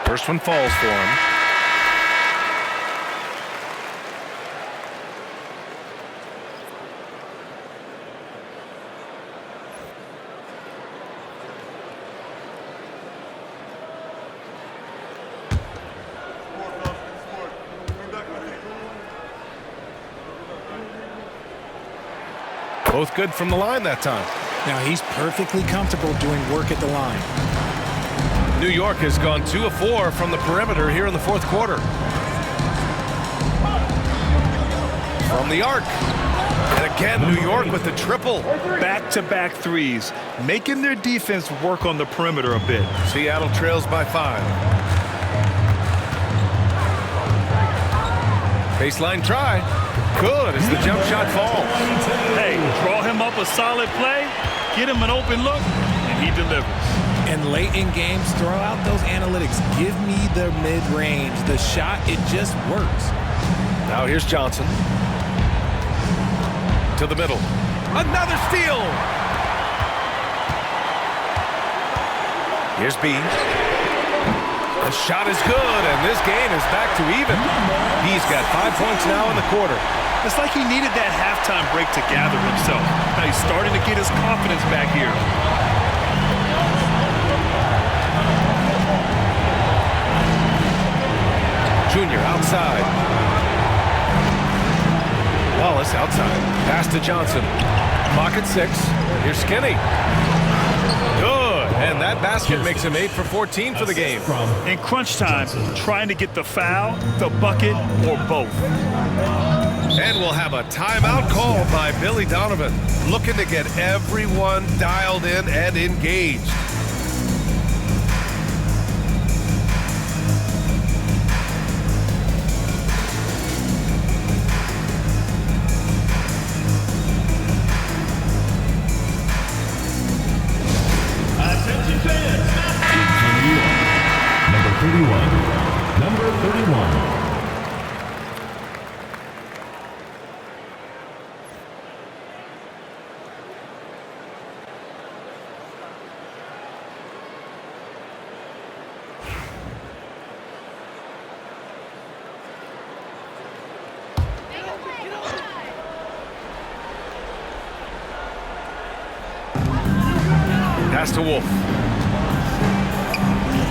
First one falls for him. Both good from the line that time. Now he's perfectly comfortable doing work at the line. New York has gone 2 of 4 from the perimeter here in the fourth quarter. From the arc. And again, New York with the triple. Back-to-back threes, making their defense work on the perimeter a bit. Seattle trails by 5. Baseline try. Good as the jump shot falls. Hey, draw him up a solid play, get him an open look, and he delivers. And late in games, throw out those analytics. Give me the mid-range. The shot, it just works. Now here's Johnson. To the middle. Another steal. Here's B. The shot is good, and this game is back to even. He's got 5 points now in the quarter. It's like he needed that halftime break to gather himself. Now he's starting to get his confidence back here. Junior outside. Wallace outside. Pass to Johnson. Clock at 6. Here's Skinny. Good. And that basket makes him 8 for 14 for the game. In crunch time, trying to get the foul, the bucket, or both. And we'll have a timeout called by Billy Donovan, looking to get everyone dialed in and engaged. Attention fans, number 31. Number 31. Pass to Wolf.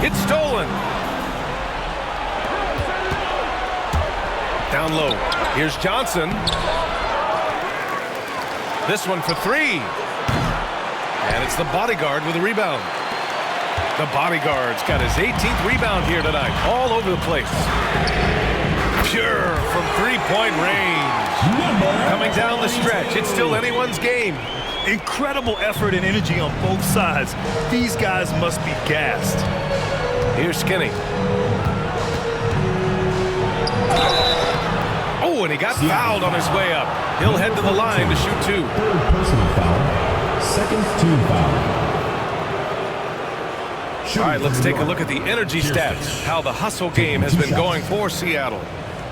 It's stolen. Down low. Here's Johnson. This one for 3. And it's the bodyguard with a rebound. The bodyguard's got his 18th rebound here tonight. All over the place. Pure from three-point range. Coming down the stretch. It's still anyone's game. Incredible effort and energy on both sides. These guys must be gassed. Here's Skinny. Oh, and he got fouled on his way up. He'll head to the line to shoot 2. Third personal foul. Second team foul. All right, let's take a look at the energy stats. How the hustle game has been going for Seattle.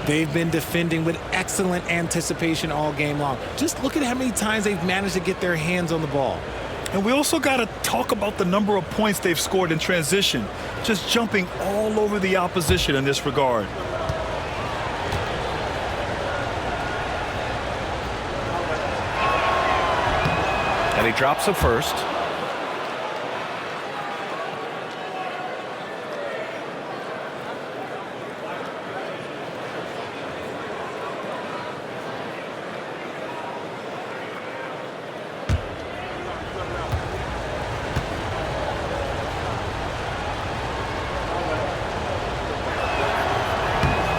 They've been defending with excellent anticipation all game long. Just look at how many times they've managed to get their hands on the ball. And we also got to talk about the number of points they've scored in transition. Just jumping all over the opposition in this regard. And he drops the first.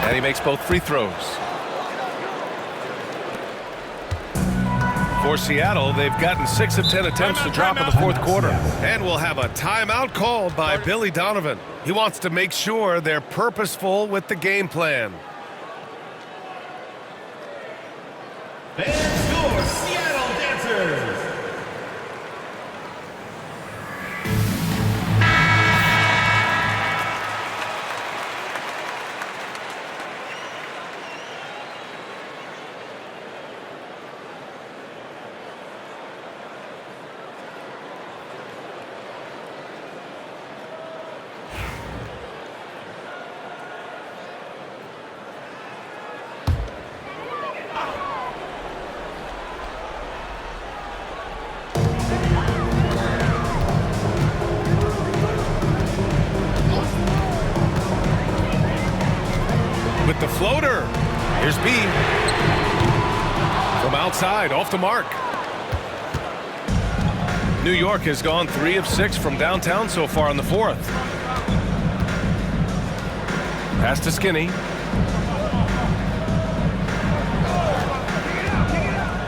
And he makes both free throws. For Seattle, they've gotten 6 of 10 attempts to drop in the fourth quarter. And we'll have a timeout called by Billy Donovan. He wants to make sure they're purposeful with the game plan. And score, Seattle Dancers. inside, off the mark. New York has gone 3 of 6 from downtown so far in the fourth. Pass to Skinny.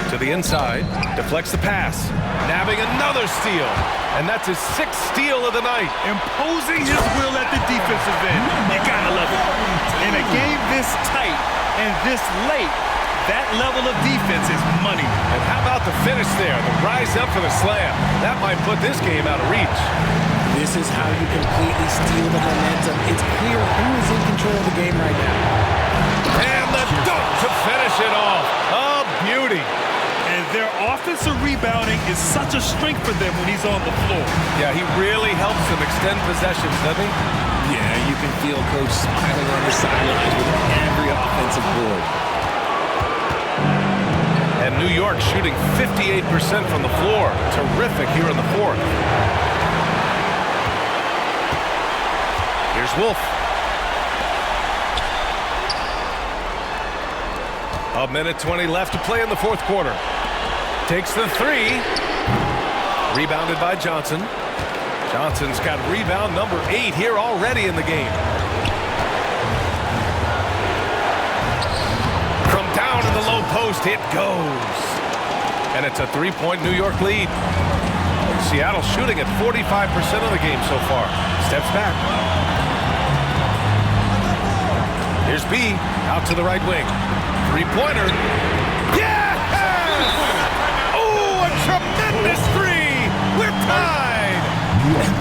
To the inside, deflects the pass, nabbing another steal, and that's his 6th steal of the night. Imposing his will at the defensive end. You gotta love it. In a game this tight and this late, that level of defense is money. And how about the finish there? The rise up for the slam. That might put this game out of reach. This is how you completely steal the momentum. It's clear who is in control of the game right now. And the dunk to finish it off. A beauty. And their offensive rebounding is such a strength for them when he's on the floor. Yeah, he really helps them extend possessions, doesn't he? Yeah, you can feel Coach smiling on the sidelines with every offensive board. And New York shooting 58% from the floor. Terrific here in the fourth. Here's Wolf. A minute 20 left to play in the fourth quarter. Takes the three. Rebounded by Johnson. Johnson's got rebound number 8 here already in the game. From down in the low post, it goes. And it's a 3-point New York lead. Seattle shooting at 45% of the game so far. Steps back. Here's B, out to the right wing. Three-pointer. Yes! Oh, a tremendous three! We're tied!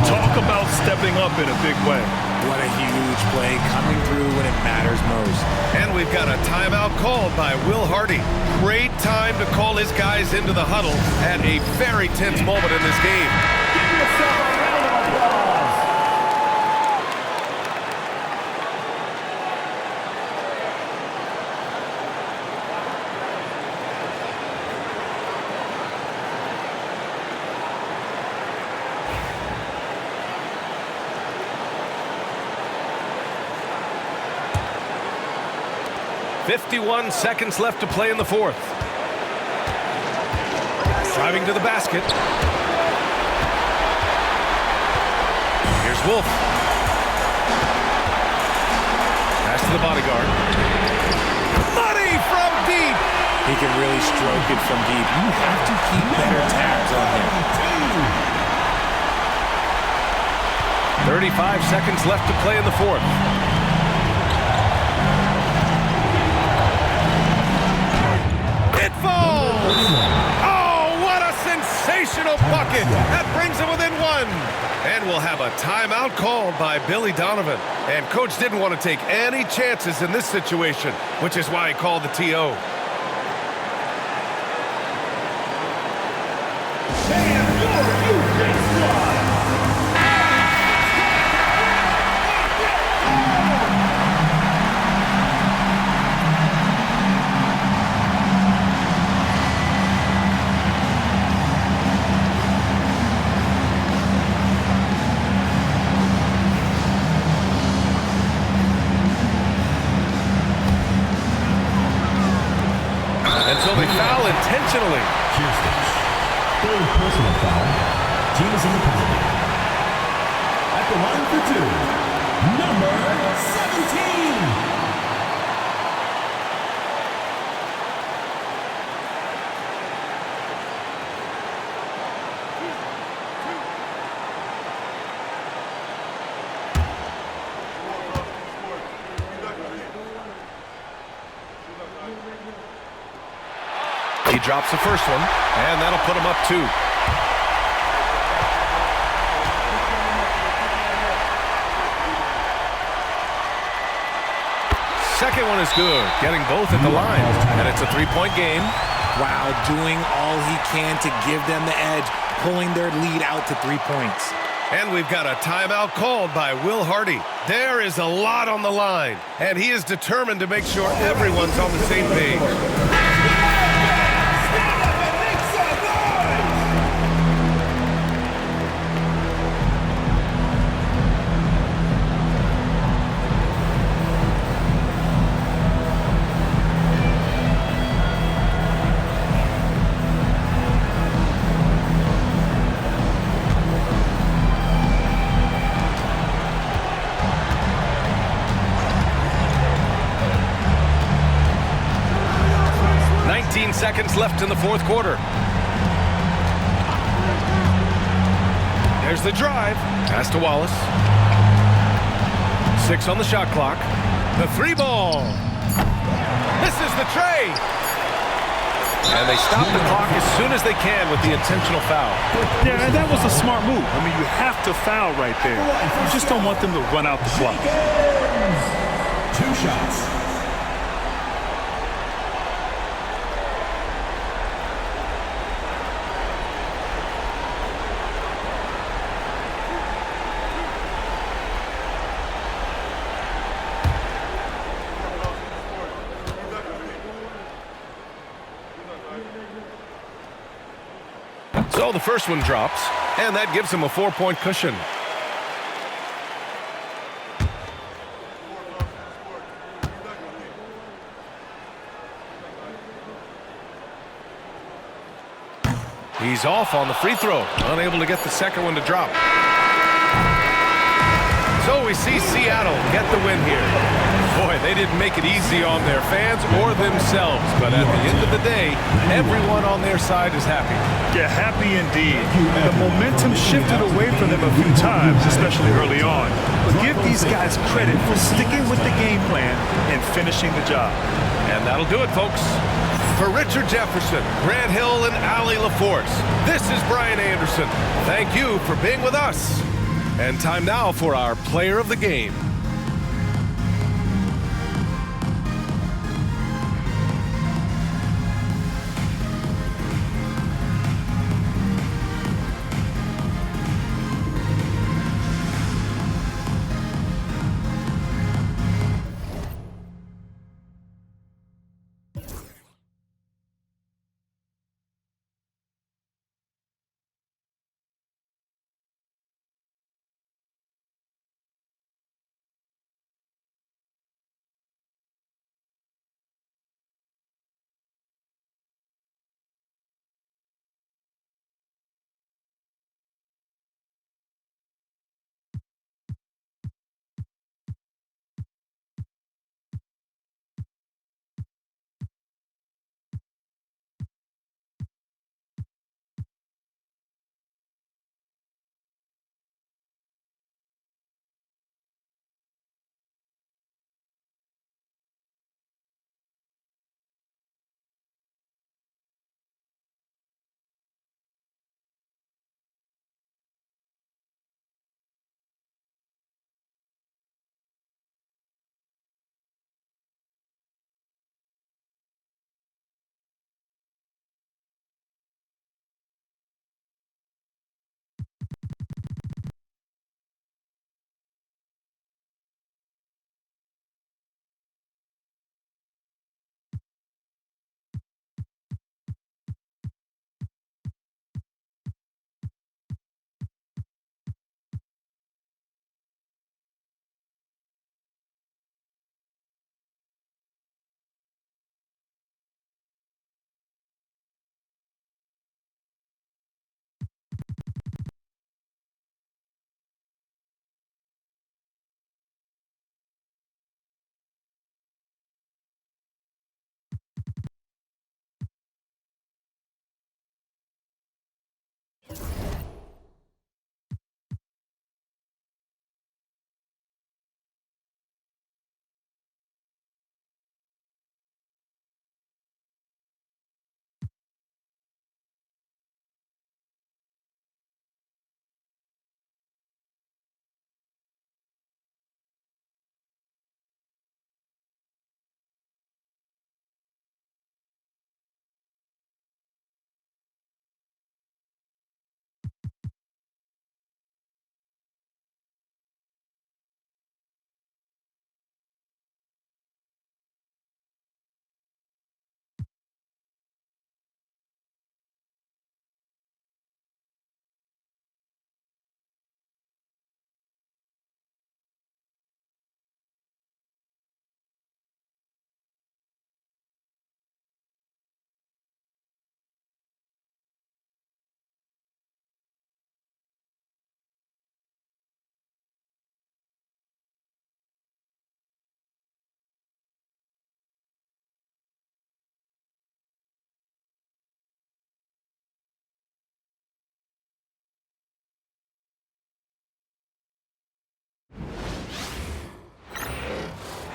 Talk about stepping up in a big way. What a huge play coming through when it matters most. And we've got a timeout called by Will Hardy. Great time to call his guys into the huddle at a very tense moment in this game. Give yourself a round of applause. 51 seconds left to play in the fourth. Driving to the basket. Here's Wolf. Pass to the bodyguard. Money from deep. He can really stroke it from deep. You have to keep better tabs on him. 35 seconds left to play in the fourth. It falls! Oh, what a sensational bucket! That brings him within one. And we'll have a timeout called by Billy Donovan. And Coach didn't want to take any chances in this situation, which is why he called the TO. Until they foul intentionally. Houston. Third personal foul. Team is in the penalty. At the line for two, number 17. He drops the first one, and that'll put him up 2. Second one is good, getting both at the line, and it's a 3-point game. Wow, doing all he can to give them the edge, pulling their lead out to 3 points. And we've got a timeout called by Will Hardy. There is a lot on the line, and he is determined to make sure everyone's on the same page. seconds left in the fourth quarter. There's the drive. Pass to Wallace. 6 on the shot clock. The 3-ball. This is the tray. And they stop the clock as soon as they can with the intentional foul. Yeah, and that was a smart move. I mean, you have to foul right there. You just don't want them to run out the clock. 2 shots. So the first one drops, and that gives him a 4-point cushion. He's off on the free throw, unable to get the second one to drop. So we see Seattle get the win here. Boy, they didn't make it easy on their fans or themselves, but at the end of the day, everyone on their side is happy. Yeah, happy indeed. The momentum shifted away from them a few times, especially early on. But give these guys credit for sticking with the game plan and finishing the job. And that'll do it, folks. For Richard Jefferson, Grant Hill, and Allie LaForce, this is Brian Anderson. Thank you for being with us. And time now for our player of the game.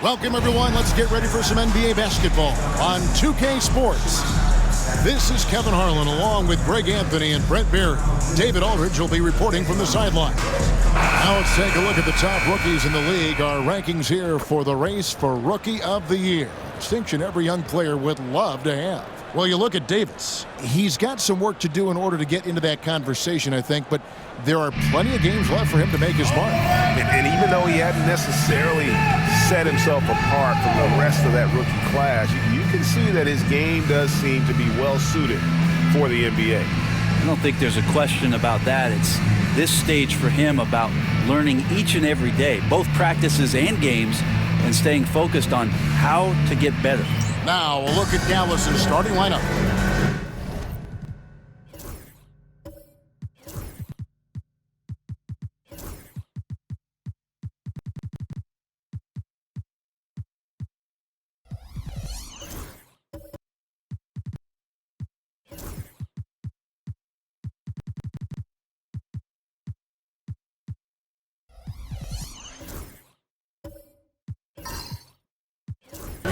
Welcome, everyone. Let's get ready for some NBA basketball on 2K Sports. This is Kevin Harlan along with Greg Anthony and Brett Barry. David Aldridge will be reporting from the sideline. Now let's take a look at the top rookies in the league. Our rankings here for the race for Rookie of the Year. Distinction every young player would love to have. Well, you look at Davis. He's got some work to do in order to get into that conversation, I think, but there are plenty of games left for him to make his mark. And even though he hadn't necessarily set himself apart from the rest of that rookie class, you can see that his game does seem to be well-suited for the NBA. I don't think there's a question about that. It's this stage for him about learning each and every day, both practices and games, and staying focused on how to get better. Now, we'll look at Dallas' starting lineup.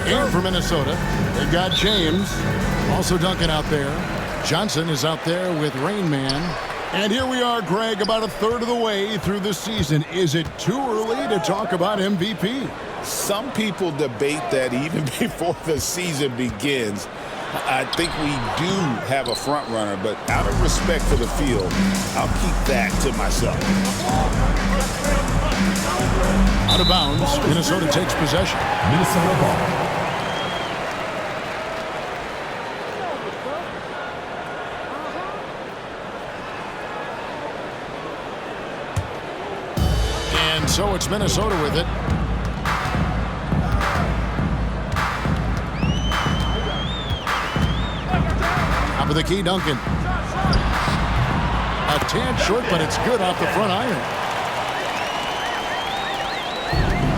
In for Minnesota, they've got James, also Duncan out there. Johnson is out there with Rain Man. And here we are, Greg, about a third of the way through the season. Is it too early to talk about MVP? Some people debate that even before the season begins. I think we do have a front runner, but out of respect for the field, I'll keep that to myself. Out of bounds, Minnesota takes possession. Minnesota ball. And so it's Minnesota with it. Top of the key, Duncan. A tad short, but it's good off the front iron.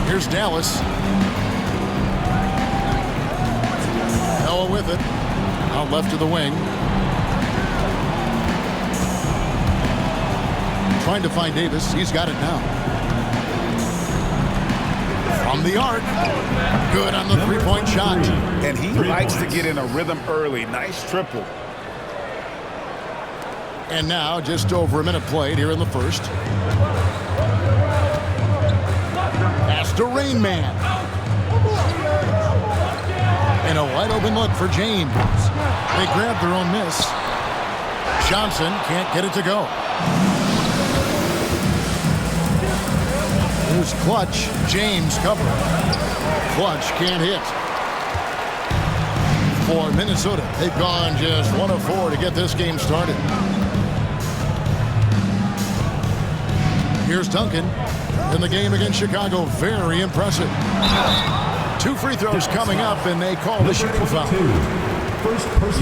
Here's Dallas. Noah with it. Out left to the wing. Trying to find Davis. He's got it now. From the arc. Good on the three-point shot. And he likes to get in a rhythm early. Nice triple. And now just over a minute played here in the first. Pass to Rain Man. And a wide open look for James. They grab their own miss. Johnson can't get it to go. Here's Clutch. James cover. Clutch can't hit. For Minnesota, they've gone just 1 of 4 to get this game started. Here's Duncan in the game against Chicago. Very impressive. 2 free throws coming up, and they call the shooting foul.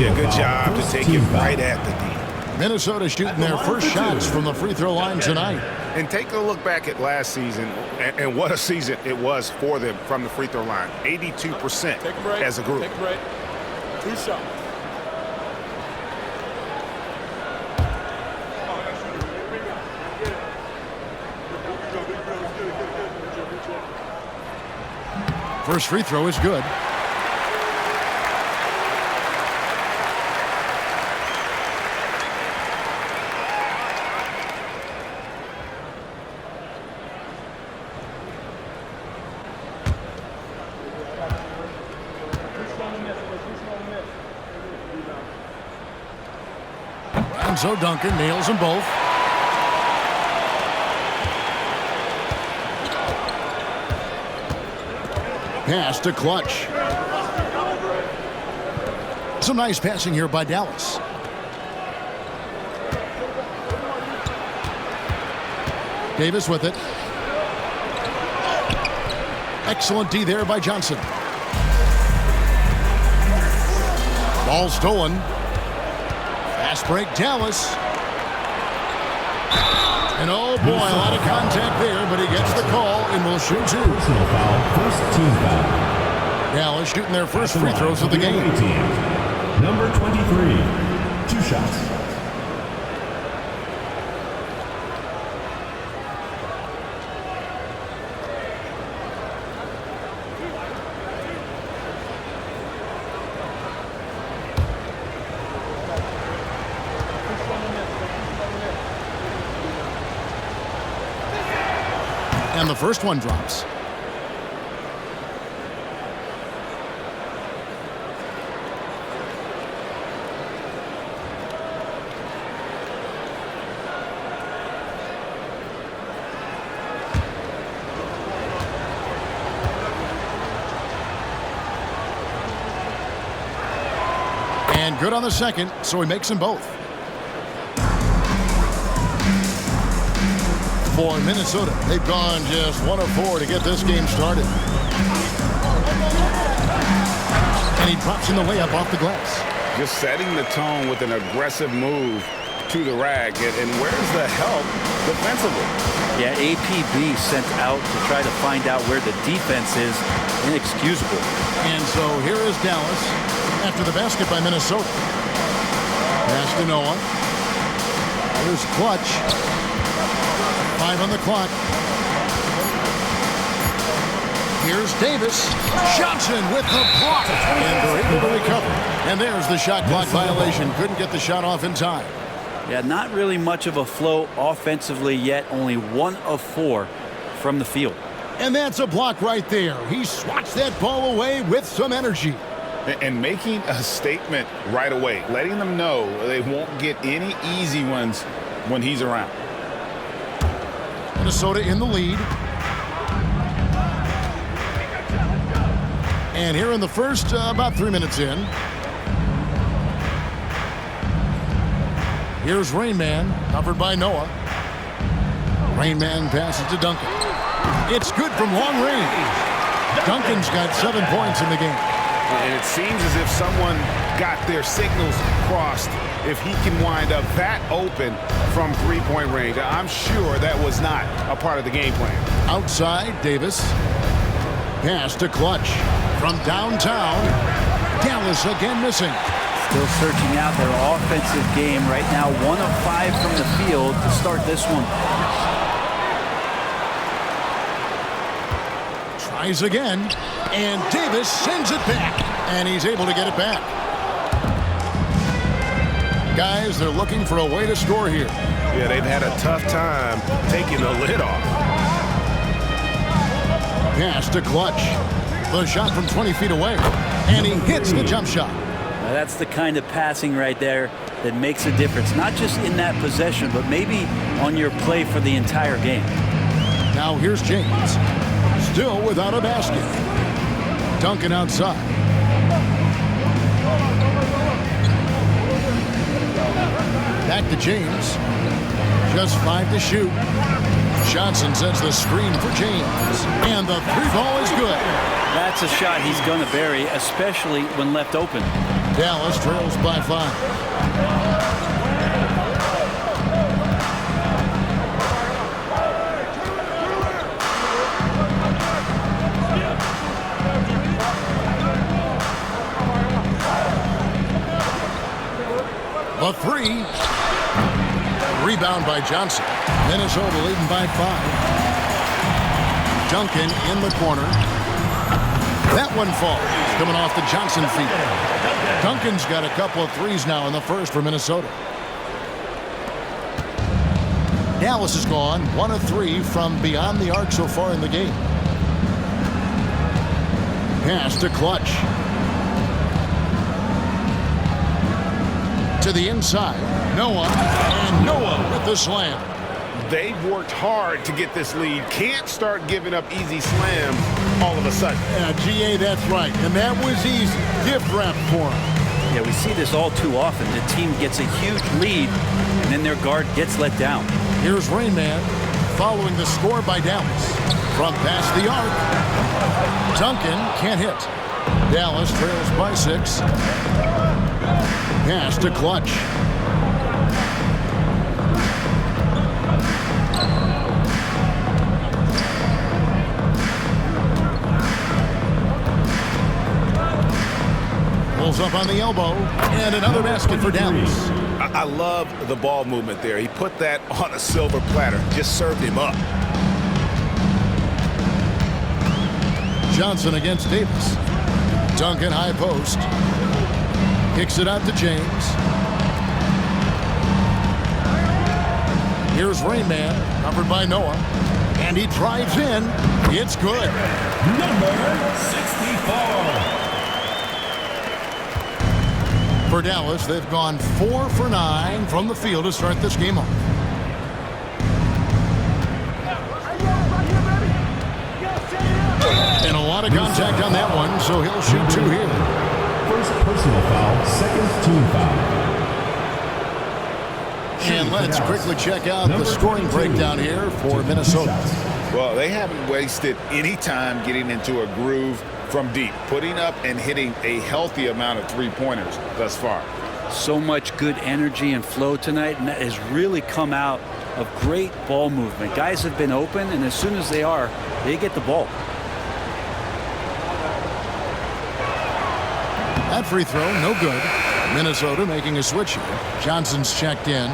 Yeah, good job to take it right at the D. Minnesota shooting their first shots from the free throw line tonight. And take a look back at last season, and what a season it was for them from the free throw line. 82% as a group. Take a break. 2 shots. First free throw is good. And so Duncan nails them both. Pass to Clutch. Some nice passing here by Dallas. Davis with it. Excellent D there by Johnson. Ball stolen. Fast break, Dallas. And oh boy, a lot of contact there, but he gets the call and will shoot 2. Personal foul, first team foul. Dallas shooting their first free throws of the game. Number 23, 2 shots. And the first one drops. And good on the second, so he makes them both. For Minnesota, they've gone just 1 of 4 to get this game started. And he drops in the layup off the glass. Just setting the tone with an aggressive move to the rack. And where's the help defensively? Yeah, APB sent out to try to find out where the defense is. Inexcusable. And so here is Dallas after the basket by Minnesota. Pass to Noah. Here's Clutch. 5 on the clock. Here's Davis. Johnson with the block. And they're able to recover. And there's the shot clock violation. Couldn't get the shot off in time. Yeah, not really much of a flow offensively yet. Only 1 of 4 from the field. And that's a block right there. He swats that ball away with some energy. And making a statement right away, letting them know they won't get any easy ones when he's around. Minnesota in the lead. And here in the first, about 3 minutes in. Here's Rain Man, covered by Noah. Rain Man passes to Duncan. It's good from long range. Duncan's got 7 points in the game. And it seems as if someone got their signals crossed if he can wind up that open from three-point range. I'm sure that was not a part of the game plan. Outside, Davis. Pass to Clutch. From downtown, Dallas again missing. Still searching out their offensive game right now. 1 of 5 from the field to start this one. Tries again, and Davis sends it back, and he's able to get it back. Guys, they're looking for a way to score here. Yeah, they've had a tough time taking the lid off. Pass to Clutch. The shot from 20 feet away, and he hits the jump shot. Now that's the kind of passing right there that makes a difference, not just in that possession, but maybe on your play for the entire game. Now here's James. Still without a basket. Duncan outside. Back to James. Just 5 to shoot. Johnson sends the screen for James. And the 3-ball is good. That's a shot he's going to bury, especially when left open. Dallas trails by 5. A 3. Rebound by Johnson. Minnesota leading by 5. Duncan in the corner. That one falls. Coming off the Johnson feet. Duncan's got a couple of threes now in the first for Minnesota. Dallas has gone 1 of 3 from beyond the arc so far in the game. Pass to Clutch. To the inside. Noah. And Noah with the slam. They've worked hard to get this lead. Can't start giving up easy slams all of a sudden. Yeah, GA, that's right. And that was easy. Gift wrap for him. Yeah, we see this all too often. The team gets a huge lead, and then their guard gets let down. Here's Rain Man following the score by Dallas. From past the arc. Duncan can't hit. Dallas trails by 6. Pass to Clutch. Pulls up on the elbow, and another basket for Dallas. I love the ball movement there. He put that on a silver platter, just served him up. Johnson against Davis. Duncan high post. Kicks it out to James. Here's Rain Man, covered by Noah. And he drives in. It's good. Number 64. For Dallas, they've gone 4 for 9 from the field to start this game off. And a lot of contact on that one, so he'll shoot 2 here. First personal foul, second team foul. And let's quickly check out the scoring breakdown here for Minnesota. Well, they haven't wasted any time getting into a groove from deep, putting up and hitting a healthy amount of three-pointers thus far. So much good energy and flow tonight, and that has really come out of great ball movement. Guys have been open, and as soon as they are, they get the ball. That free throw, no good. Minnesota making a switch here. Johnson's checked in.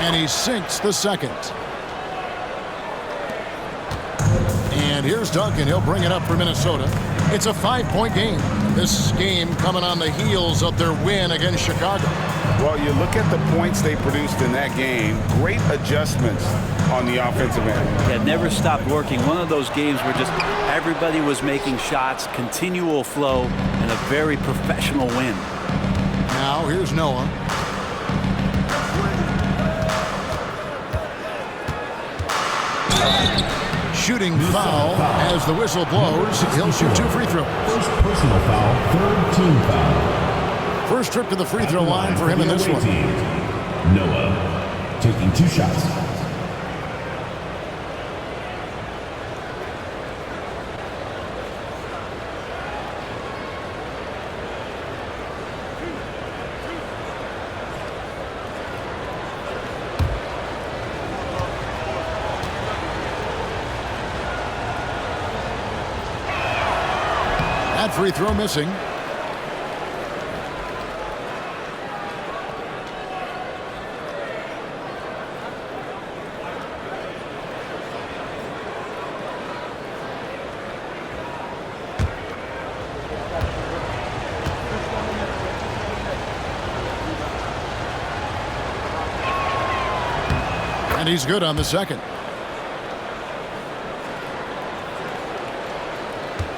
And he sinks the second. And here's Duncan. He'll bring it up for Minnesota. It's a 5-point game. This game coming on the heels of their win against Chicago. Well, you look at the points they produced in that game. Great adjustments on the offensive end. Yeah, never stopped working. One of those games where just everybody was making shots, continual flow, and a very professional win. Now here's Noah. Shooting foul as the whistle blows. He'll shoot 2 free throws. First personal foul, third team foul. First trip to the free throw line for him in this one. Noah taking 2 shots. That free throw missing. And he's good on the second.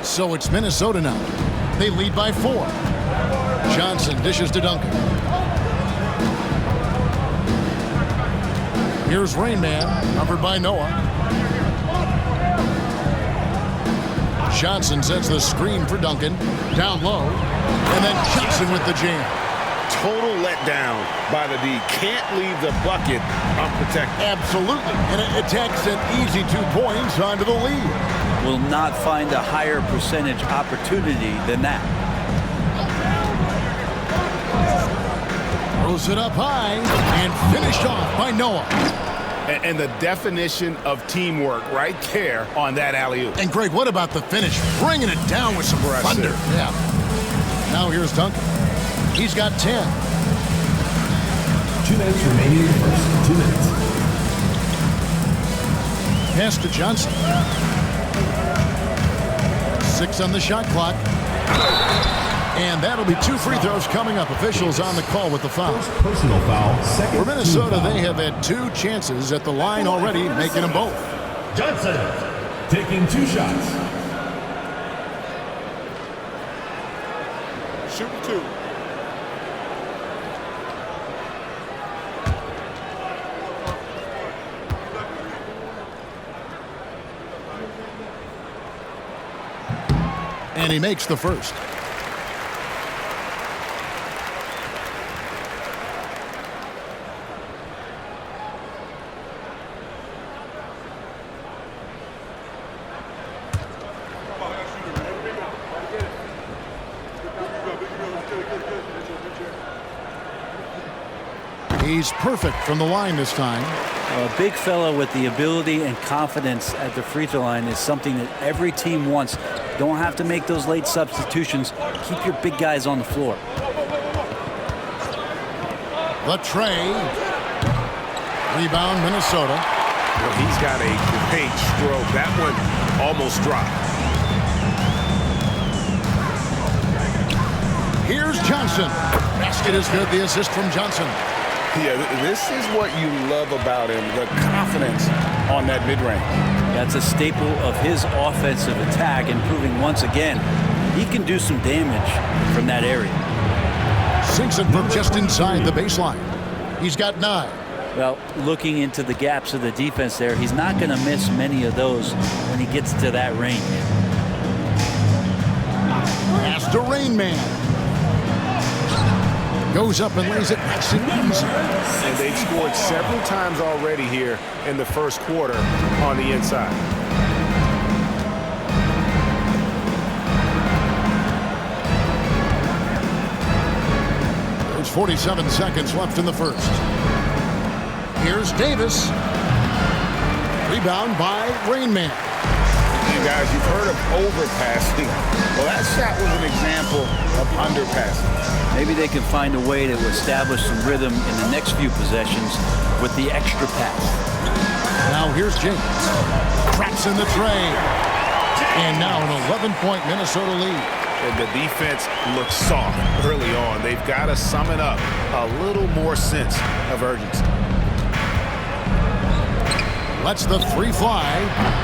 So it's Minnesota now. They lead by 4. Johnson dishes to Duncan. Here's Rain Man, covered by Noah. Johnson sends the screen for Duncan. Down low. And then Johnson with the jam. Total letdown by the D. Can't leave the bucket unprotected. Absolutely. And it takes an easy 2 points onto the lead. Will not find a higher percentage opportunity than that. Throws it up high and finished off by Noah. And the definition of teamwork right there on that alley-oop. And Greg, what about the finish? Bringing it down with some thunder. Yeah. Now here's Duncan. He's got 10. 2 minutes remaining in the first. 2 minutes. Pass to Johnson. 6 on the shot clock. And that'll be 2 free throws coming up. Officials on the call with the foul. First personal foul, second For Minnesota, team foul. they have had 2 chances at the line already, making them both. Johnson taking 2 shots. Shoot 2. And he makes the first. He's perfect from the line this time. A big fella with the ability and confidence at the free throw line is something that every team wants. Don't have to make those late substitutions. Keep your big guys on the floor. The tray. Rebound, Minnesota. Well, he's got a great stroke. That one almost dropped. Here's Johnson. Basket is good. The assist from Johnson. Yeah, this is what you love about him, the confidence on that mid-range. That's a staple of his offensive attack, and proving once again he can do some damage from that area. Sinks it from just inside the baseline. He's got 9. Well, looking into the gaps of the defense there, he's not going to miss many of those when he gets to that range. Pass to Rain Man. Goes up and lays it nice and easy. And they've scored several times already here in the first quarter on the inside. There's 47 seconds left in the first. Here's Davis. Rebound by Rain Man. You guys, you've heard of overpassing. Well, that shot was an example of underpassing. Maybe they can find a way to establish some rhythm in the next few possessions with the extra pass. Now here's James. Traps in the tray. And now an 11-point Minnesota lead. And the defense looks soft early on. They've got to sum it up. A little more sense of urgency. Lets the three fly.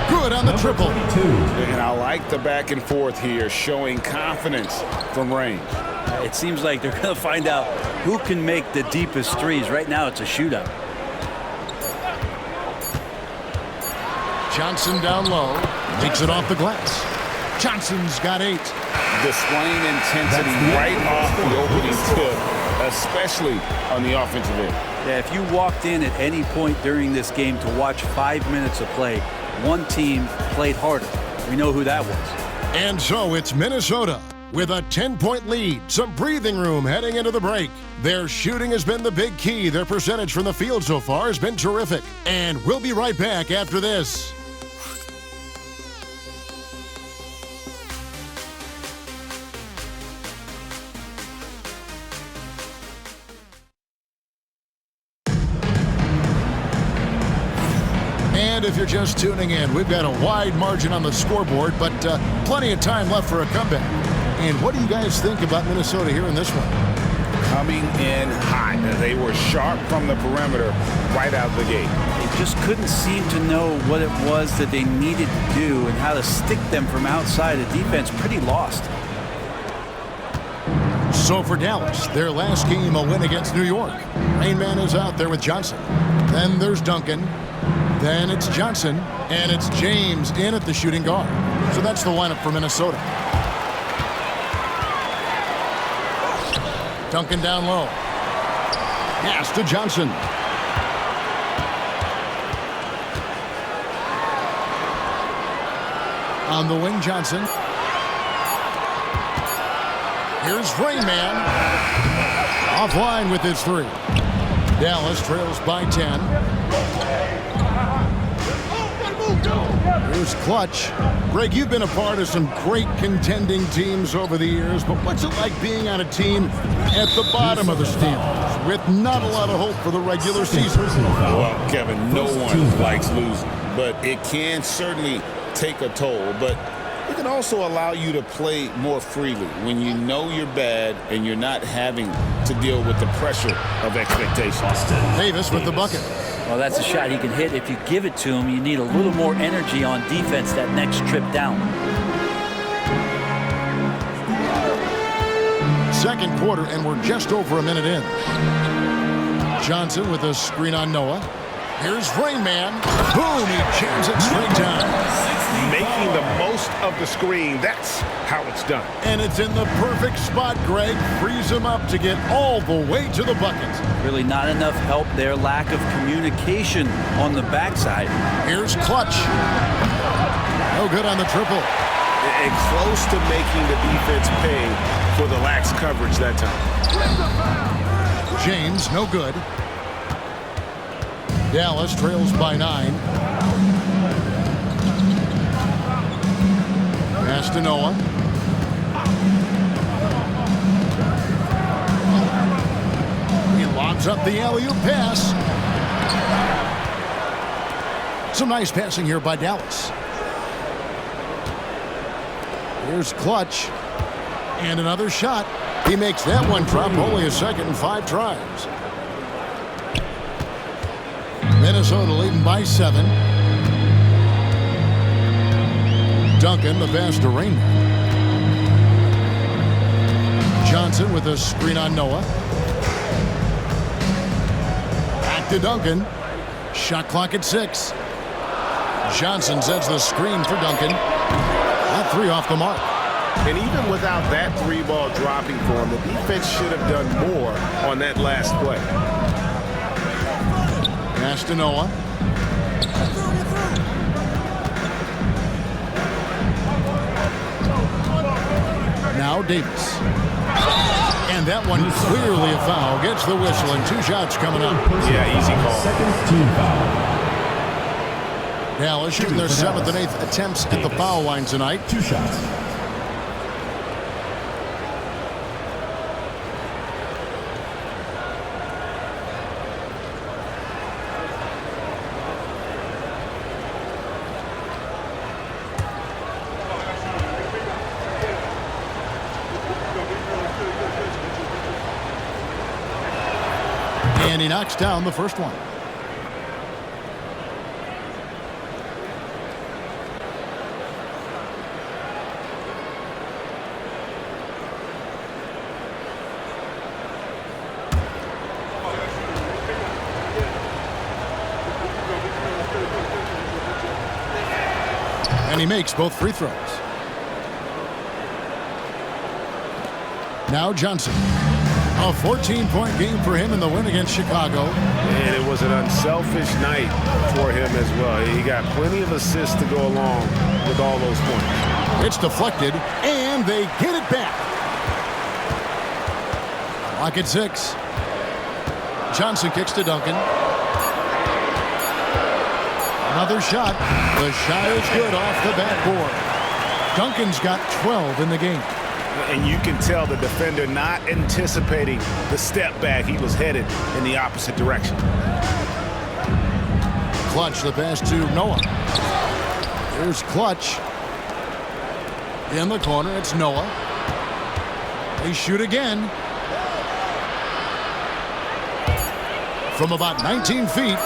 Good on the triple. And I like the back and forth here, showing confidence from range. It seems like they're going to find out who can make the deepest threes. Right now, it's a shootout. Johnson down low. Takes it off the glass. Johnson's got 8. Displaying intensity right off the opening tip, especially on the offensive end. Yeah, if you walked in at any point during this game to watch 5 minutes of play, one team played harder. We know who that was. And so it's Minnesota with a 10-point lead. Some breathing room heading into the break. Their shooting has been the big key. Their percentage from the field so far has been terrific. And we'll be right back after this. And if you're just tuning in, we've got a wide margin on the scoreboard, but plenty of time left for a comeback. And what do you guys think about Minnesota here in this one? Coming in hot. They were sharp from the perimeter right out the gate. They just couldn't seem to know what it was that they needed to do and how to stick them from outside. The defense pretty lost. So for Dallas, their last game, a win against New York. Rain Man is out there with Johnson. Then there's Duncan. Then it's Johnson, and it's James in at the shooting guard. So that's the lineup for Minnesota. Duncan down low. Pass to Johnson. On the wing, Johnson. Here's Rain Man. Offline with his 3. Dallas trails by 10. Here's Clutch. Greg, you've been a part of some great contending teams over the years, but what's it like being on a team at the bottom of the standings with not a lot of hope for the regular season? Well, Kevin, no one likes losing, but it can certainly take a toll. But it can also allow you to play more freely when you know you're bad and you're not having to deal with the pressure of expectations. Davis with the bucket. Well, that's a shot he can hit. If you give it to him, you need a little more energy on defense that next trip down. Second quarter, and we're just over a minute in. Johnson with a screen on Noah. Here's Rain Man. Boom, he jams it straight down. Making the most of the screen. That's how it's done. And it's in the perfect spot, Greg. Frees him up to get all the way to the bucket. Really not enough help there. Lack of communication on the backside. Here's Clutch. No good on the triple. And close to making the defense pay for the lax coverage that time. James, no good. Dallas trails by 9. Pass to Noah. He lobs up the alley-oop pass. Some nice passing here by Dallas. Here's Clutch. And another shot. He makes that one drop, only a second in 5 tries. Minnesota leading by 7. Duncan, the pass to Rainman. Johnson with a screen on Noah. Back to Duncan. Shot clock at 6. Johnson sets the screen for Duncan. That 3 off the mark. And even without that 3-ball dropping for him, the defense should have done more on that last play. Pass to Noah. Now Davis. And that one clearly a foul. Gets the whistle and 2 shots coming up. Yeah, easy call. Second team foul. Dallas shooting their 7th and 8th attempts at the foul line tonight. 2 shots. And he knocks down the first one. And he makes both free throws. Now Johnson. A 14-point game for him in the win against Chicago. And it was an unselfish night for him as well. He got plenty of assists to go along with all those points. It's deflected, and they get it back. Clock at 6. Johnson kicks to Duncan. Another shot. The shot is good off the backboard. Duncan's got 12 in the game. And you can tell the defender not anticipating the step back. He was headed in the opposite direction. Clutch, the pass to Noah. Here's Clutch. In the corner, it's Noah. They shoot again. From about 19 feet,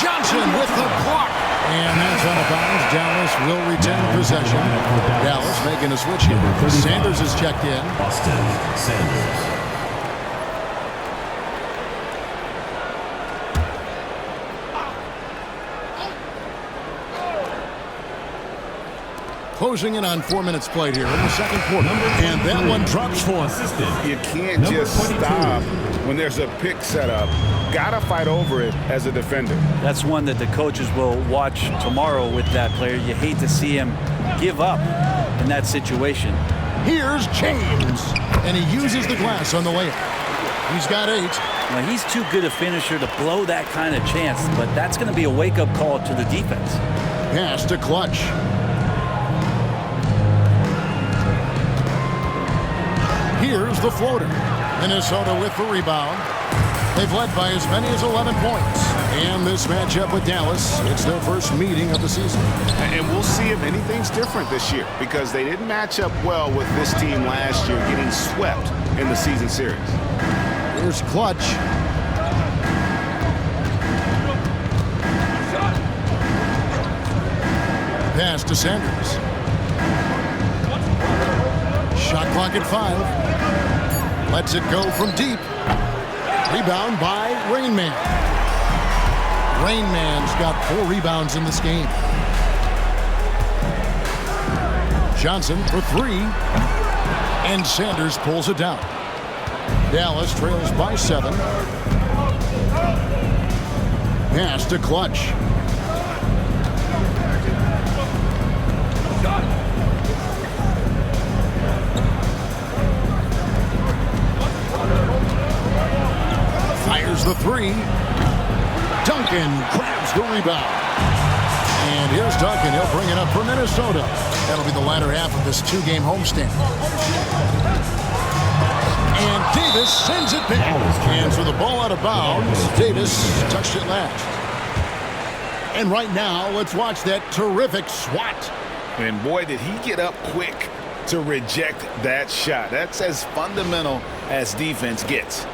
Johnson with the block. And that's out of bounds. Dallas will retain possession. Dallas making a switch here. Sanders is checked in. Austin Sanders. Closing in on 4 minutes played here in the second quarter. And that one drops for him. You can't just stop when there's a pick set up. Gotta fight over it as a defender. That's one that the coaches will watch tomorrow with that player. You hate to see him give up in that situation. Here's James. And he uses the glass on the layup. He's got 8. Now, he's too good a finisher to blow that kind of chance, but that's going to be a wake-up call to the defense. Pass to Clutch. Here's the floater. Minnesota with the rebound. They've led by as many as 11 points. And this matchup with Dallas, it's their first meeting of the season. And we'll see if anything's different this year because they didn't match up well with this team last year, getting swept in the season series. Here's Clutch. Pass to Sanders. Shot clock at 5. Lets it go from deep. Rebound by Rainman. Rainman's got 4 rebounds in this game. Johnson for 3. And Sanders pulls it down. Dallas trails by 7. Pass to Clutch. Fires the 3. Duncan grabs the rebound. And here's Duncan. He'll bring it up for Minnesota. That'll be the latter half of this 2-game homestand. And Davis sends it back. And so the ball out of bounds. Davis touched it last. And right now, let's watch that terrific swat. And boy, did he get up quick to reject that shot. That's as fundamental as defense gets.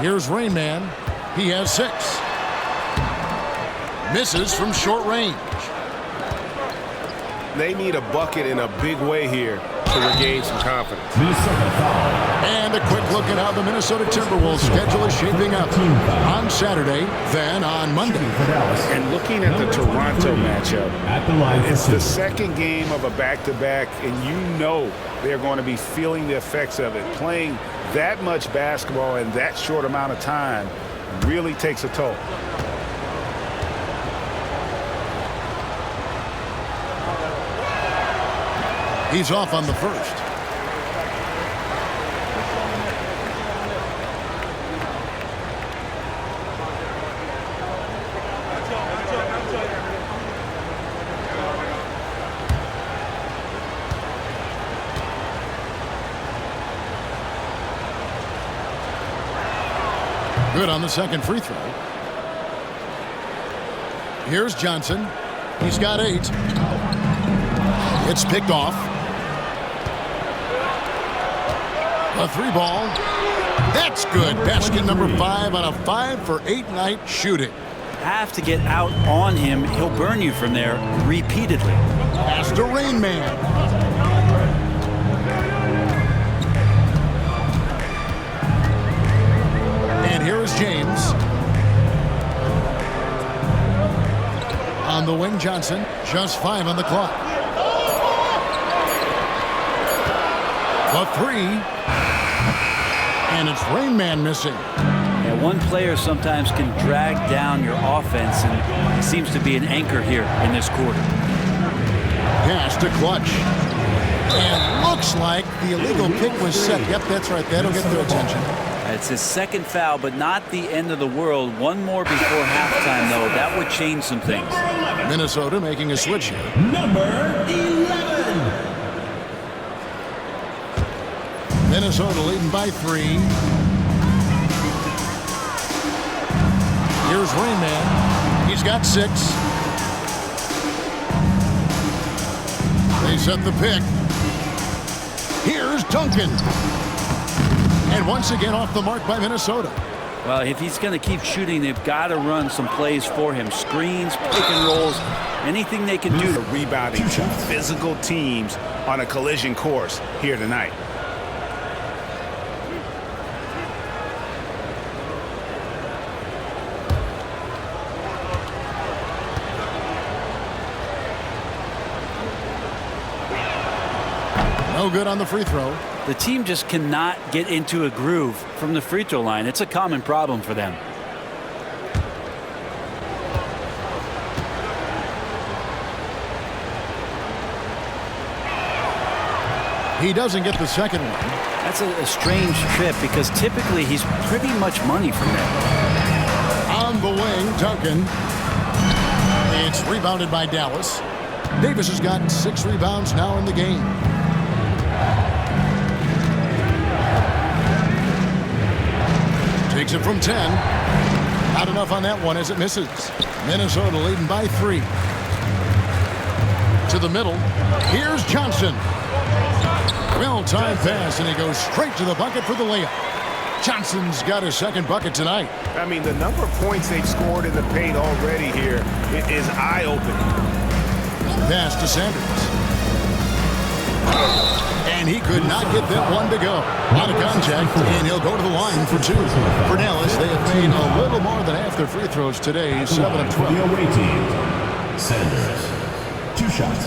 Here's Rain Man. He has 6. Misses from short range. They need a bucket in a big way here to regain some confidence. And a quick look at how the Minnesota Timberwolves schedule is shaping up on Saturday, then on Monday. And looking at the Toronto matchup, it's the second game of a back-to-back, and you know they're going to be feeling the effects of it. Playing that much basketball in that short amount of time really takes a toll. He's off on the first. Good on the second free throw. Here's Johnson. He's got 8. It's picked off. A 3-ball. That's good. Basket number 5 on a 5-for-8 night shooting. Have to get out on him. He'll burn you from there repeatedly. Pass to Rain Man. And here is James. On the wing, Johnson. Just 5 on the clock. A 3. And it's Rain Man missing. Yeah, one player sometimes can drag down your offense, and he seems to be an anchor here in this quarter. Pass to Clutch. And looks like the illegal kick was set. Yep, that's right. That'll get their attention. It's his second foul, but not the end of the world. One more before halftime, though. That would change some things. Minnesota making a switch here. Number 11. Minnesota leading by 3. Here's Rain Man. He's got 6. They set the pick. Here's Duncan. And once again off the mark by Minnesota. Well, if he's going to keep shooting, they've got to run some plays for him. Screens, pick and rolls, anything they can do. Rebounding 2 physical teams on a collision course here tonight. No good on the free throw. The team just cannot get into a groove from the free throw line. It's a common problem for them. He doesn't get the second one. That's a strange trip because typically he's pretty much money from there. On the wing, Duncan. It's rebounded by Dallas. Davis has got 6 rebounds now in the game. Takes it from 10. Not enough on that one as it misses. Minnesota leading by 3. To the middle. Here's Johnson. Well-timed pass, and he goes straight to the bucket for the layup. Johnson's got his second bucket tonight. I mean, the number of points they've scored in the paint already here is eye-opening. Pass to Sanders. And he could not get that one to go. Out of contact, and he'll go to the line for 2. For Dallas, they have made a little more than half their free throws today, 7 of 12. The away team, Sanders. 2 shots.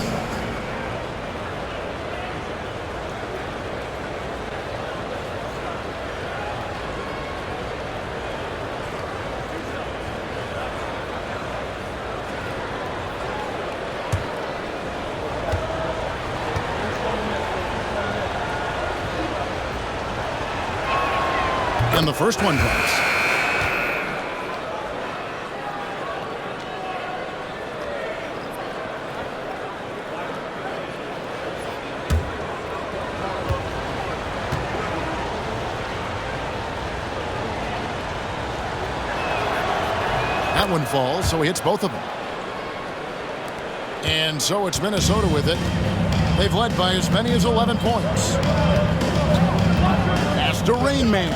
And the first one drops. That one falls, so he hits both of them. And so it's Minnesota with it. They've led by as many as 11 points. Pass to Rain Man.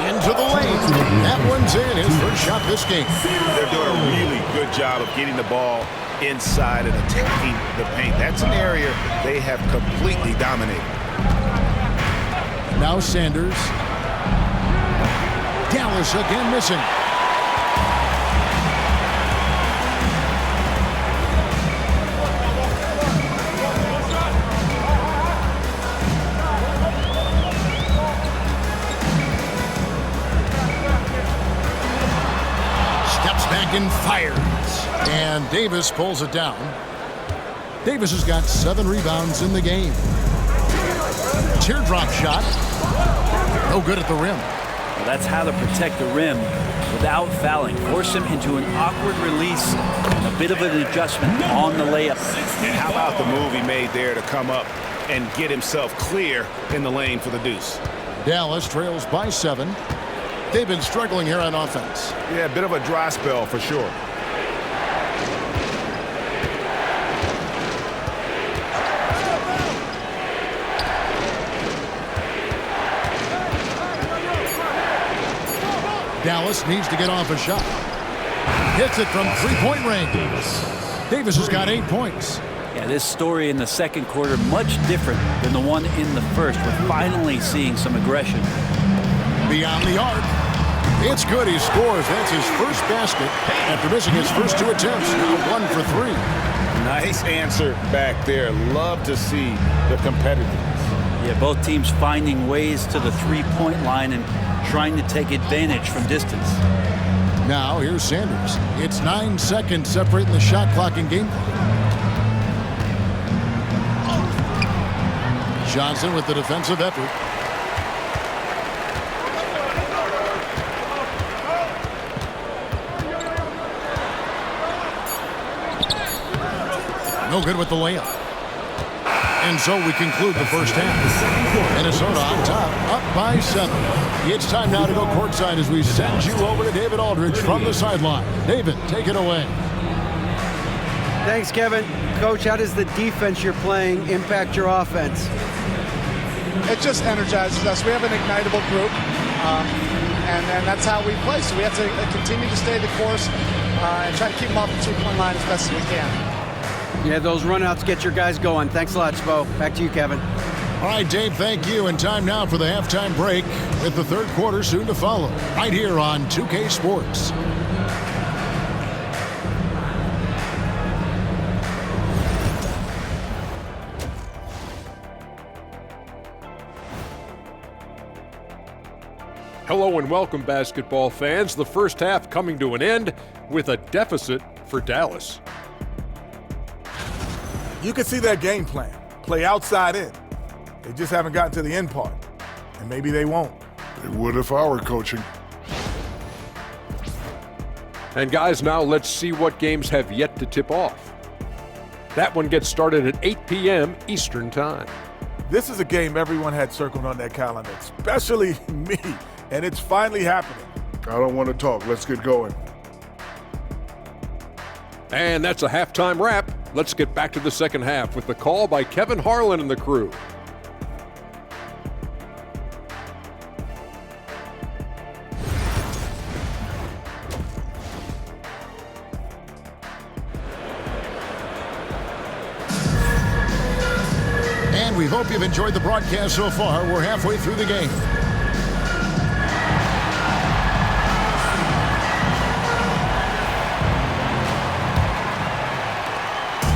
Into the lane. That one's in. His first shot this game. They're doing a really good job of getting the ball inside and attacking the paint. That's an area they have completely dominated. Now Sanders. Dallas again missing. Steps back and fires. And Davis pulls it down. Davis has got 7 rebounds in the game. Teardrop shot. No good at the rim. Well, that's how to protect the rim without fouling. Force him into an awkward release and a bit of an adjustment on the layup. And how about the move he made there to come up and get himself clear in the lane for the deuce? Dallas trails by 7. They've been struggling here on offense. Yeah, a bit of a dry spell for sure. Dallas needs to get off a shot. Hits it from three-point range. Davis has got 8 points. Yeah, this story in the second quarter much different than the one in the first. We're finally seeing some aggression. Beyond the arc. It's good. He scores. That's his first basket after missing his first 2 attempts. Now 1 for 3. Nice answer back there. Love to see the competitiveness. Yeah, both teams finding ways to the three-point line and trying to take advantage from distance. Now here's Sanders. It's 9 seconds separating the shot clock and game clock. Johnson with the defensive effort. No good with the layup. And so we conclude the first half. Minnesota on top, up by 7. It's time now to go courtside as we send you over to David Aldridge from the sideline. David, take it away. Thanks, Kevin. Coach, how does the defense you're playing impact your offense? It just energizes us. We have an ignitable group, and that's how we play. So we have to continue to stay the course and try to keep them off the two-point line as best as we can. Yeah, those runouts get your guys going. Thanks a lot, Spo. Back to you, Kevin. All right, Dave, thank you. And time now for the halftime break with the third quarter soon to follow. Right here on 2K Sports. Hello and welcome, basketball fans. The first half coming to an end with a deficit for Dallas. You can see their game plan. Play outside in. They just haven't gotten to the end part. And maybe they won't. They would if I were coaching. And guys, now let's see what games have yet to tip off. That one gets started at 8 p.m. Eastern Time. This is a game everyone had circled on their calendar, especially me. And it's finally happening. I don't want to talk. Let's get going. And that's a halftime wrap. Let's get back to the second half with the call by Kevin Harlan and the crew. And we hope you've enjoyed the broadcast so far. We're halfway through the game.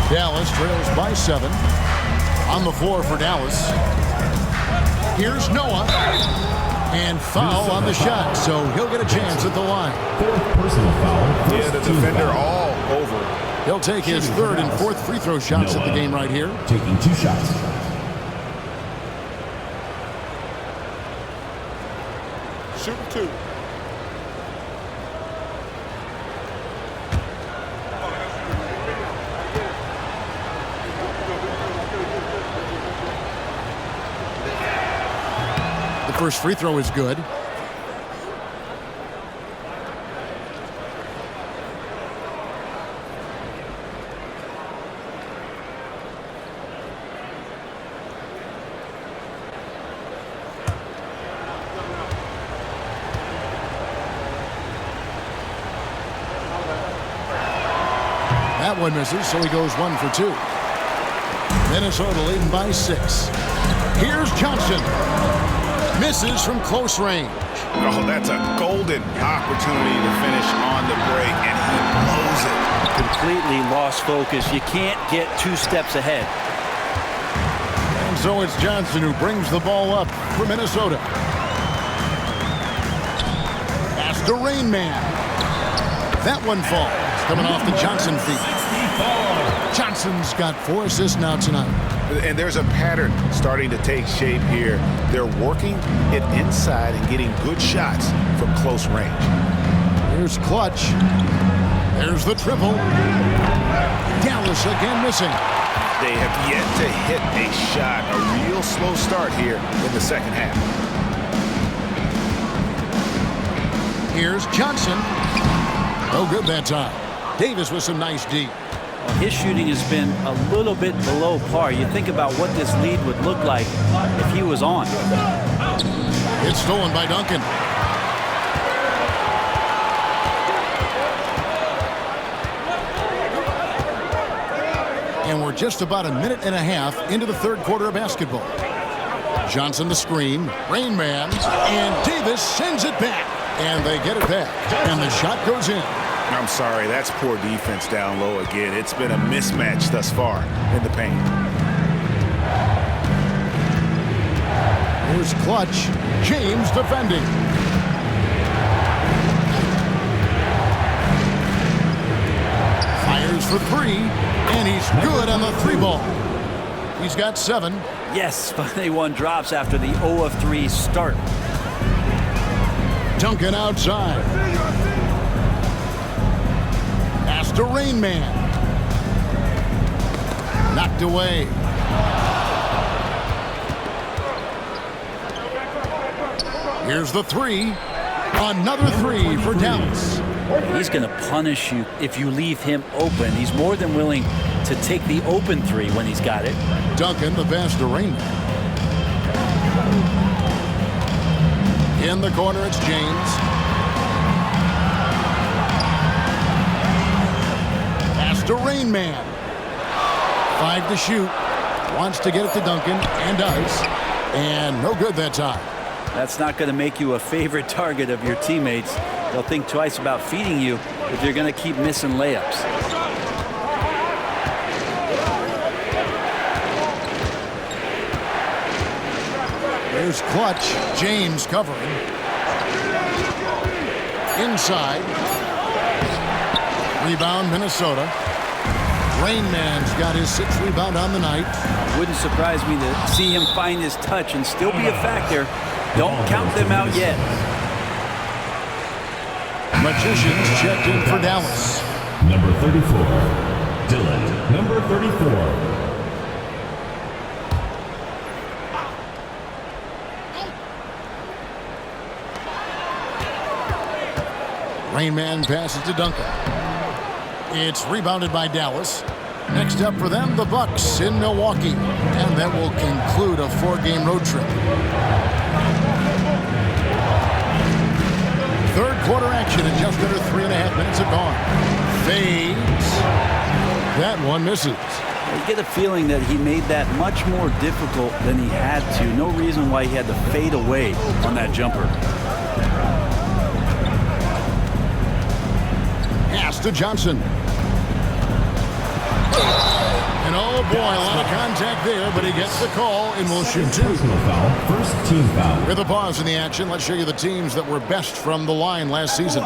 Dallas trails by 7. On the floor for Dallas. Here's Noah. And foul on the shot, so he'll get a chance at the line. Fourth personal foul. Yeah, the defender all over. He'll take his third and fourth free throw shots at the game right here. Taking 2 shots. Shoot 2. First free throw is good. That one misses, so he goes 1 for 2. Minnesota leading by 6. Here's Johnson. Misses from close range. Oh, that's a golden opportunity to finish on the break, and he blows it. Completely lost focus. You can't get 2 steps ahead. And so it's Johnson who brings the ball up for Minnesota. Pass to Rain Man. That one falls, coming off the Johnson feet. Johnson's got 4 assists now tonight. And there's a pattern starting to take shape here. They're working it inside and getting good shots from close range. Here's Clutch. There's the triple. Dallas again missing. They have yet to hit a shot. A real slow start here in the second half. Here's Johnson. No good that time. Davis with some nice D. His shooting has been a little bit below par. You think about what this lead would look like if he was on. It's stolen by Duncan. And we're just about a minute and a half into the third quarter of basketball. Johnson the screen, Rain Man, and Davis sends it back. And they get it back. And the shot goes in. I'm sorry, that's poor defense down low again. It's been a mismatch thus far in the paint. Here's Clutch. James defending. Fires for 3, and he's good on the 3 ball. He's got 7. Yes, finally one drops after the 0 of 3 start. Duncan outside. Pass to Rain Man. Knocked away. Here's the 3. Another 3 for Dallas. He's going to punish you if you leave him open. He's more than willing to take the open 3 when he's got it. Duncan, the pass to Rain Man. In the corner, it's James. Pass to Rain Man. 5 to shoot. Wants to get it to Duncan, and does. And no good that time. That's not going to make you a favorite target of your teammates. They'll think twice about feeding you if you're going to keep missing layups. There's Clutch. James covering. Inside. Rebound, Minnesota. Rain Man's got his 6th rebound on the night. Wouldn't surprise me to see him find his touch and still be a factor. Don't count them out yet. Magicians checked in for Dallas. Number 34, Dylan. Number 34. Rain Man passes to Duncan. It's rebounded by Dallas. Next up for them, the Bucks in Milwaukee. And that will conclude a 4-game road trip. Third quarter action in just under 3.5 minutes have gone. Fades. That one misses. You get a feeling that he made that much more difficult than he had to. No reason why he had to fade away on that jumper. Pass to Johnson. And oh boy, a lot of contact there, but he gets the call and will shoot 2. Personal foul, first team foul. With a pause in the action, let's show you the teams that were best from the line last season.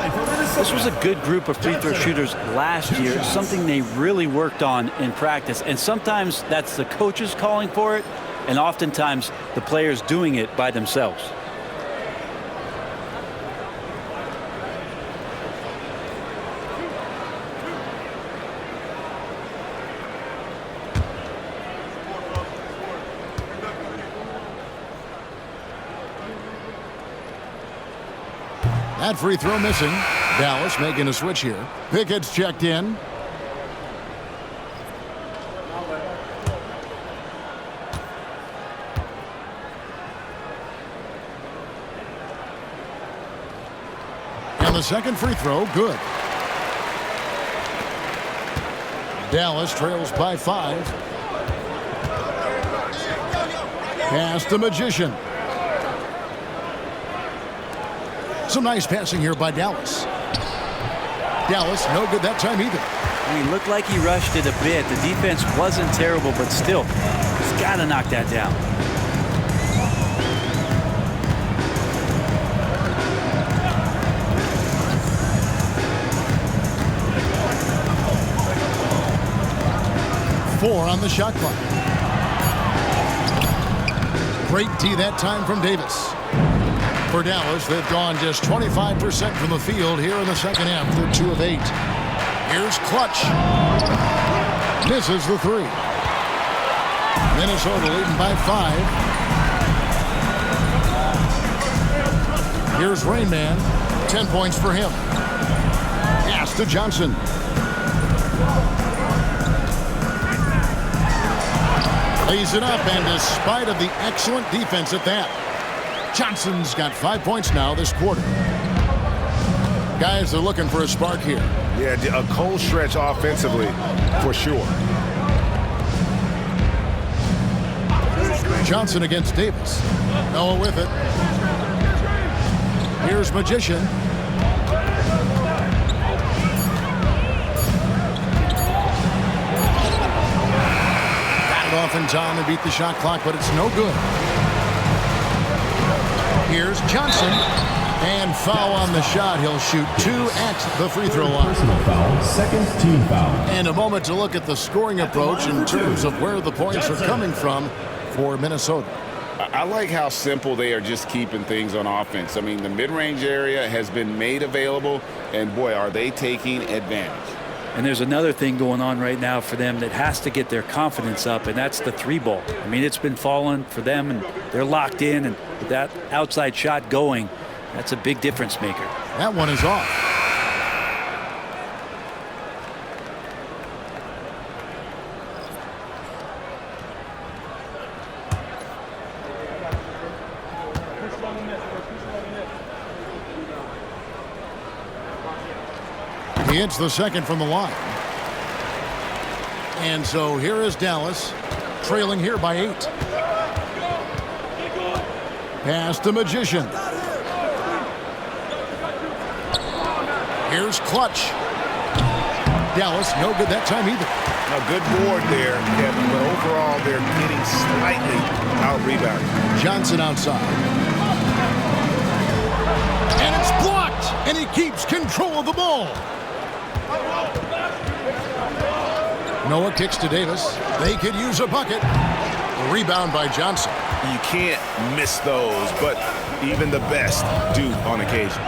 This was a good group of free throw shooters last year, something they really worked on in practice. And sometimes that's the coaches calling for it, and oftentimes the players doing it by themselves. That free throw missing. Dallas making a switch here. Pickett's checked in. And the second free throw, good. Dallas trails by 5. Pass the Magician. Some nice passing here by Dallas. Dallas, no good that time either. He looked like he rushed it a bit. The defense wasn't terrible, but still, he's got to knock that down. Four on the shot clock. Great D that time from Davis. For Dallas, they've gone just 25% from the field here in the second half. They're 2 of 8. Here's Clutch. Misses the 3. Minnesota leading by 5. Here's Rain Man. 10 points for him. Pass to Johnson. Lays it up, and despite of the excellent defense at that, Johnson's got 5 points now this quarter. Guys are looking for a spark here. Yeah, a cold stretch offensively, for sure. Johnson against Davis. Noah with it. Here's Magician. Got it off in time and beat the shot clock, but it's no good. Here's Johnson. And foul on the shot. He'll shoot 2 at the free throw line. Personal foul, second team foul. And a moment to look at the scoring approach in terms of where the points are coming from for Minnesota. I like how simple they are just keeping things on offense. I mean, the mid-range area has been made available, and boy, are they taking advantage. And there's another thing going on right now for them that has to get their confidence up, and that's the 3-ball. I mean, it's been falling for them, and they're locked in, and with that outside shot going, that's a big difference maker. That one is off. He hits the second from the line. And so here is Dallas, trailing here by 8. Pass the Magician. Here's Clutch. Dallas, no good that time either. A good board there, Kevin, but overall they're getting slightly out-rebounded. Johnson outside. And it's blocked, and he keeps control of the ball. Noah kicks to Davis. They could use a bucket. A rebound by Johnson. You can't miss those, but even the best do on occasion.